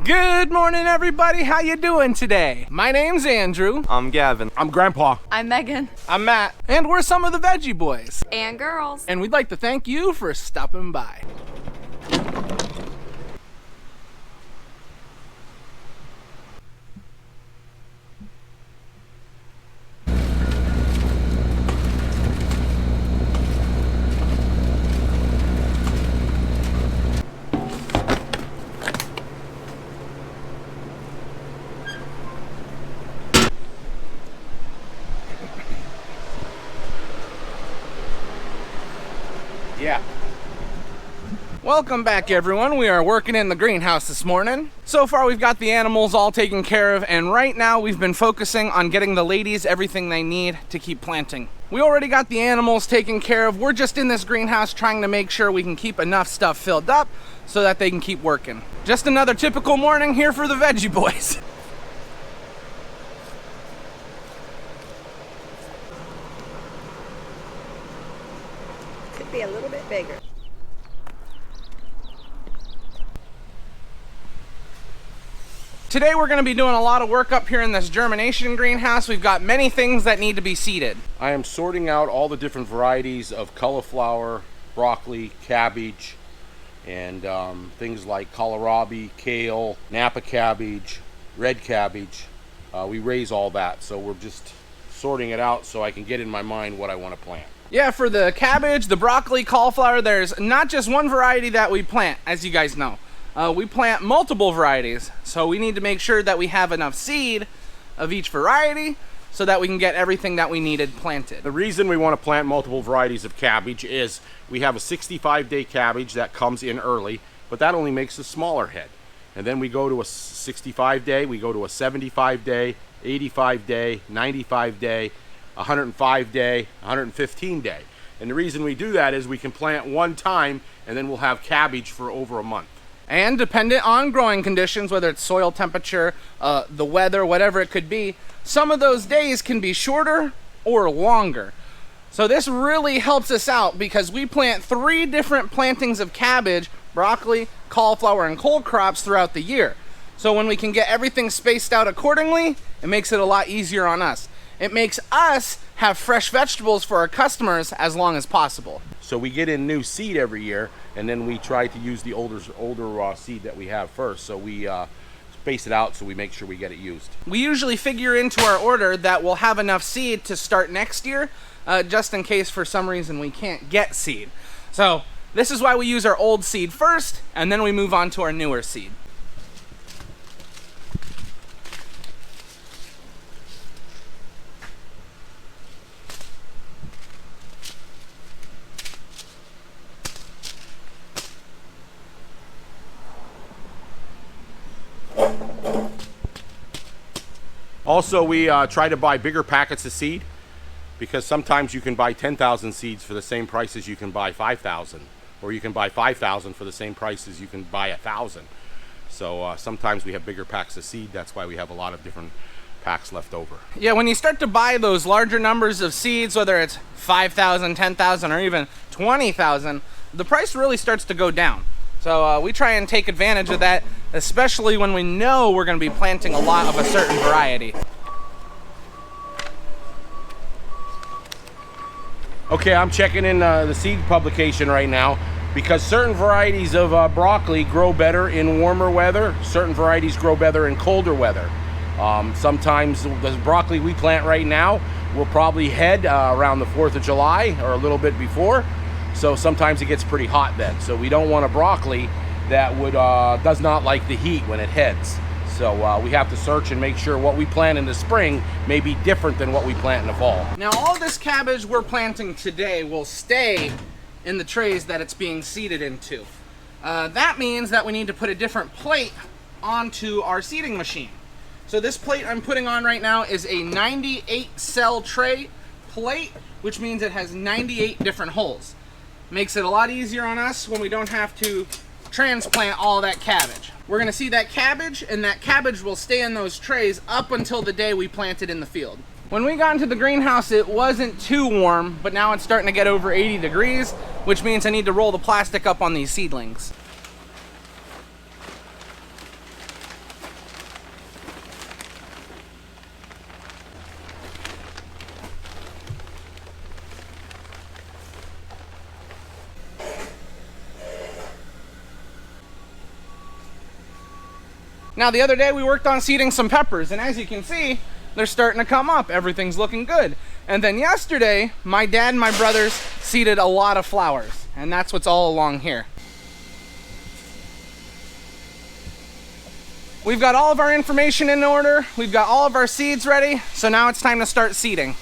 Good morning, everybody. How you doing today? My name's Andrew. I'm Gavin. I'm Grandpa. I'm Megan. I'm Matt. And we're some of the Veggie Boys. And girls. And we'd like to thank you for stopping by. Yeah. Welcome back, everyone. We are working in the greenhouse this morning. So far, we've got the animals all taken care of, and right now we've been focusing on getting the ladies everything they need to keep planting. We already got the animals taken care of. We're just in this greenhouse trying to make sure we can keep enough stuff filled up so that they can keep working. Just another typical morning here for the Veggie Boys. Could be a little bit bigger. Today we're going to be doing a lot of work up here in this germination greenhouse. We've got many things that need to be seeded. I am sorting out all the different varieties of cauliflower, broccoli, cabbage, and things like kohlrabi, kale, Napa cabbage, red cabbage. We raise all that, so we're just sorting it out so I can get in my mind what I want to plant. Yeah, for the cabbage, the broccoli, cauliflower, there's not just one variety that we plant, as you guys know. We plant multiple varieties, so we need to make sure that we have enough seed of each variety so that we can get everything that we needed planted. The reason we want to plant multiple varieties of cabbage is we have a 65-day cabbage that comes in early, but that only makes a smaller head. And then we go to a 65-day, we go to a 75-day, 85-day, 95-day, 105-day, 115-day. And the reason we do that is we can plant one time and then we'll have cabbage for over a month. And dependent on growing conditions, whether it's soil temperature, the weather, whatever it could be, some of those days can be shorter or longer. So this really helps us out because we plant 3 different plantings of cabbage, broccoli, cauliflower, and cole crops throughout the year. So when we can get everything spaced out accordingly, it makes it a lot easier on us. It makes us have fresh vegetables for our customers as long as possible. So we get in new seed every year, and then we try to use the older raw seed that we have first. So we space it out so we make sure we get it used. We usually figure into our order that we'll have enough seed to start next year, just in case for some reason we can't get seed. So this is why we use our old seed first, and then we move on to our newer seed. Also, we try to buy bigger packets of seed because sometimes you can buy 10,000 seeds for the same price as you can buy 5,000, or you can buy 5,000 for the same price as you can buy 1,000. So sometimes we have bigger packs of seed. That's why we have a lot of different packs left over. Yeah, when you start to buy those larger numbers of seeds, whether it's 5,000, 10,000, or even 20,000, the price really starts to go down. So we try and take advantage of that, especially when we know we're going to be planting a lot of a certain variety. Okay, I'm checking in the seed publication right now because certain varieties of broccoli grow better in warmer weather. Certain varieties grow better in colder weather. Sometimes the broccoli we plant right now will probably head around the 4th of July or a little bit before. So sometimes it gets pretty hot then. So we don't want a broccoli that does not like the heat when it heads. So we have to search and make sure what we plant in the spring may be different than what we plant in the fall. Now all this cabbage we're planting today will stay in the trays that it's being seeded into. That means that we need to put a different plate onto our seeding machine. So this plate I'm putting on right now is a 98 cell tray plate, which means it has 98 different holes. Makes it a lot easier on us when we don't have to transplant all that cabbage. We're gonna see that cabbage, and that cabbage will stay in those trays up until the day we plant it in the field. When we got into the greenhouse, it wasn't too warm, but now it's starting to get over 80 degrees, which means I need to roll the plastic up on these seedlings. Now the other day we worked on seeding some peppers, and as you can see, they're starting to come up. Everything's looking good. And then yesterday, my dad and my brothers seeded a lot of flowers, and that's what's all along here. We've got all of our information in order. We've got all of our seeds ready. So now it's time to start seeding.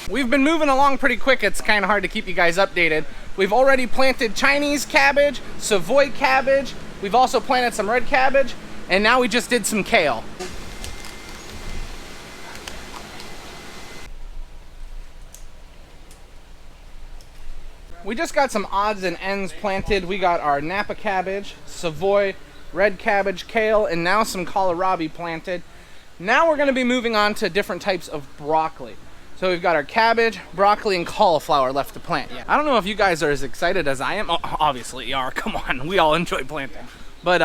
We've been moving along pretty quick. It's kind of hard to keep you guys updated. We've already planted Chinese cabbage, Savoy cabbage. We've also planted some red cabbage, and now we just did some kale. We just got some odds and ends planted. We got our Napa cabbage, Savoy, red cabbage, kale, and now some kohlrabi planted. Now we're going to be moving on to different types of broccoli. So we've got our cabbage, broccoli, and cauliflower left to plant. Yeah. I don't know if you guys are as excited as I am. Oh, obviously you are. Come on, we all enjoy planting. But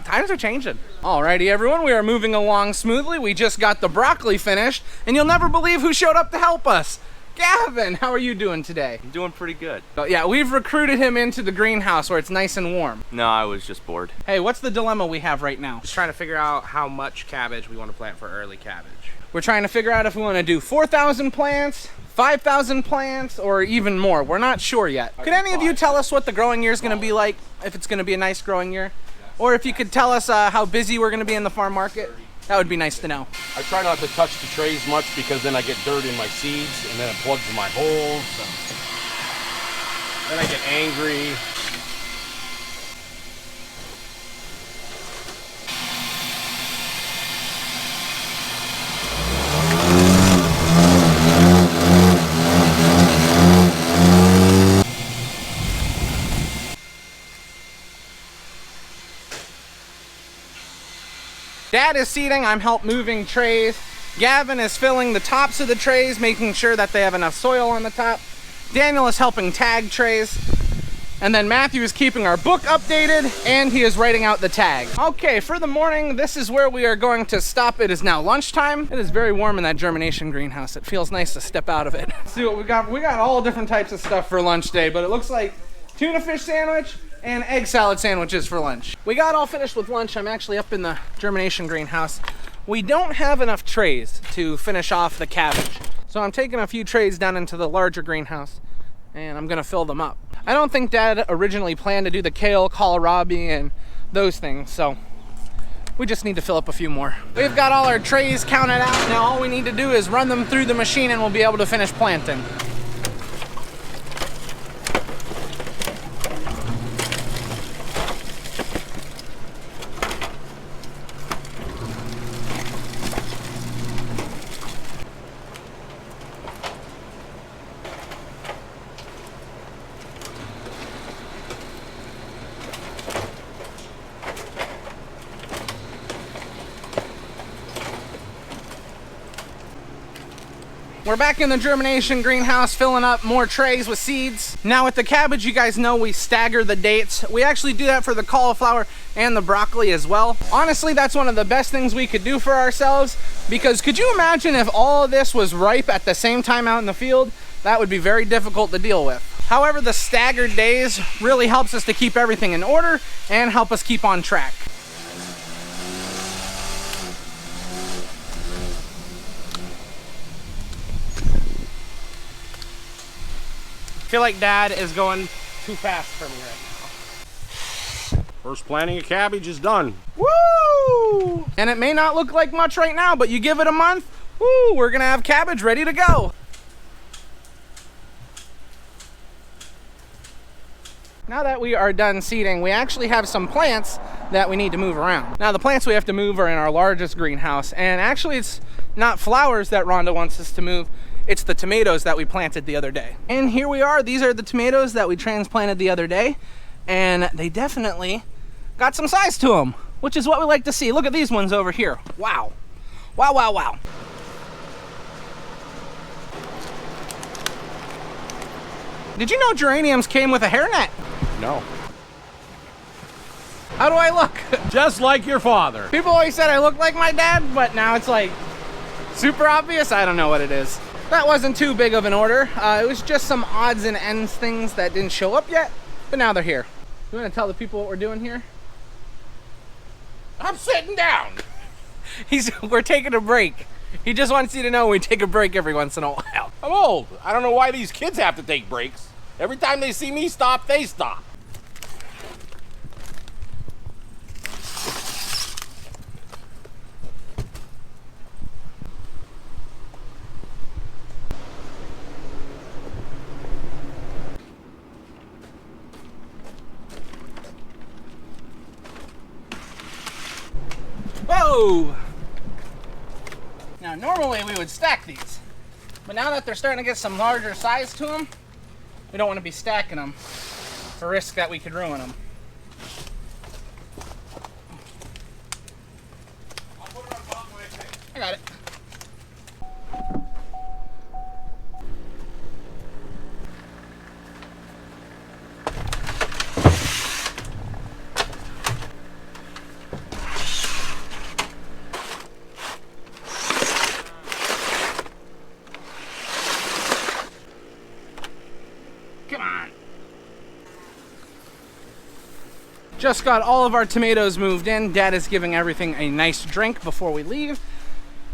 times are changing. Alrighty, everyone, we are moving along smoothly. We just got the broccoli finished, and you'll never believe who showed up to help us. Gavin, how are you doing today? I'm doing pretty good. Oh, yeah, we've recruited him into the greenhouse where it's nice and warm. No, I was just bored. Hey, what's the dilemma we have right now? Just trying to figure out how much cabbage we want to plant for early cabbage. We're trying to figure out if we want to do 4,000 plants, 5,000 plants, or even more. We're not sure yet. Could any of you tell us what the growing year is going to be like, if it's going to be a nice growing year? Or if you could tell us how busy we're going to be in the farm market? That would be nice to know. I try not to touch the trays much because then I get dirt in my seeds and then it plugs my holes. Then I get angry. Dad is seating, I'm help moving trays. Gavin is filling the tops of the trays, making sure that they have enough soil on the top. Daniel is helping tag trays. And then Matthew is keeping our book updated, and he is writing out the tag. Okay, for the morning, this is where we are going to stop. It is now lunchtime. It is very warm in that germination greenhouse. It feels nice to step out of it. Let's see what we got. We got all different types of stuff for lunch day, but it looks like tuna fish sandwich and egg salad sandwiches for lunch. We got all finished with lunch. I'm actually up in the germination greenhouse. We don't have enough trays to finish off the cabbage. So I'm taking a few trays down into the larger greenhouse and I'm gonna fill them up. I don't think Dad originally planned to do the kale, kohlrabi, and those things, so we just need to fill up a few more. We've got all our trays counted out. Now all we need to do is run them through the machine and we'll be able to finish planting. We're back in the germination greenhouse filling up more trays with seeds. Now with the cabbage, you guys know we stagger the dates. We actually do that for the cauliflower and the broccoli as well. Honestly, that's one of the best things we could do for ourselves, because could you imagine if all of this was ripe at the same time out in the field? That would be very difficult to deal with. However, the staggered days really helps us to keep everything in order and help us keep on track. I feel like Dad is going too fast for me right now. First planting of cabbage is done. Woo! And it may not look like much right now, but you give it a month, woo, we're gonna have cabbage ready to go. Now that we are done seeding, we actually have some plants that we need to move around. Now the plants we have to move are in our largest greenhouse, and actually it's not flowers that Rhonda wants us to move, it's the tomatoes that we planted the other day. And here we are, these are the tomatoes that we transplanted the other day, and they definitely got some size to them, which is what we like to see. Look at these ones over here. Wow. Wow, wow, wow. Did you know geraniums came with a hairnet? No. How do I look? Just like your father. People always said I look like my dad, but now it's like super obvious. I don't know what it is. That wasn't too big of an order. It was just some odds and ends things that didn't show up yet, but now they're here. You want to tell the people what we're doing here? I'm sitting down. We're taking a break. He just wants you to know we take a break every once in a while. I'm old. I don't know why these kids have to take breaks. Every time they see me stop, they stop. Whoa! Now normally we would stack these, but now that they're starting to get some larger size to them, we don't want to be stacking them for risk that we could ruin them. I'll put it on top of my thing. I got it. Come on. Just got all of our tomatoes moved in. Dad is giving everything a nice drink before we leave.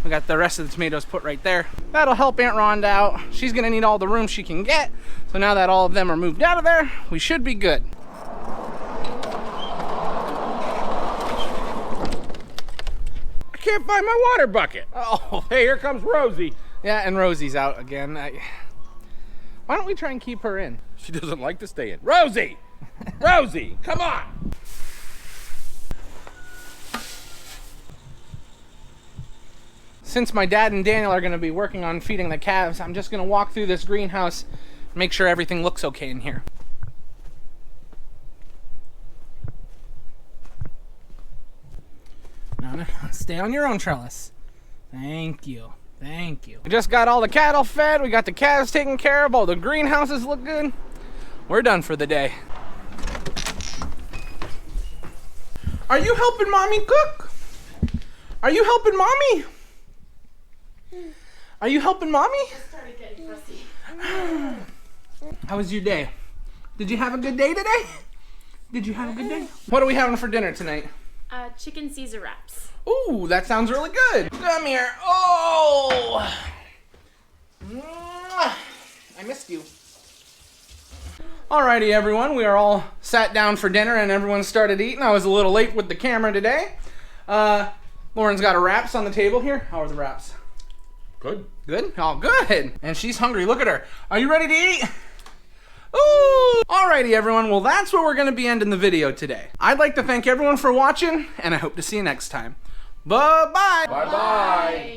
We got the rest of the tomatoes put right there. That'll help Aunt Rhonda out. She's gonna need all the room she can get. So now that all of them are moved out of there, we should be good. I can't find my water bucket. Oh, Hey, here comes Rosie. yeah, and Rosie's out again. Why don't we try and keep her in? She doesn't like to stay in. Rosie! Rosie, come on! Since my dad and Daniel are gonna be working on feeding the calves, I'm just gonna walk through this greenhouse, make sure everything looks okay in here. No, stay on your own trellis. Thank you. Thank you. We just got all the cattle fed, we got the calves taken care of, all the greenhouses look good. We're done for the day. Are you helping Mommy cook? Are you helping Mommy? Are you helping Mommy? Started getting fussy. How was your day? Did you have a good day today? Did you have a good day? What are we having for dinner tonight? Chicken Caesar wraps. Ooh, that sounds really good. Come here. Oh! Mwah. I missed you. Alrighty, everyone. We are all sat down for dinner and everyone started eating. I was a little late with the camera today. Lauren's got her wraps on the table here. How are the wraps? Good. Good? Oh, good. And she's hungry. Look at her. Are you ready to eat? Ooh! Alrighty, everyone. Well, that's where we're going to be ending the video today. I'd like to thank everyone for watching, and I hope to see you next time. Bye-bye. Bye-bye.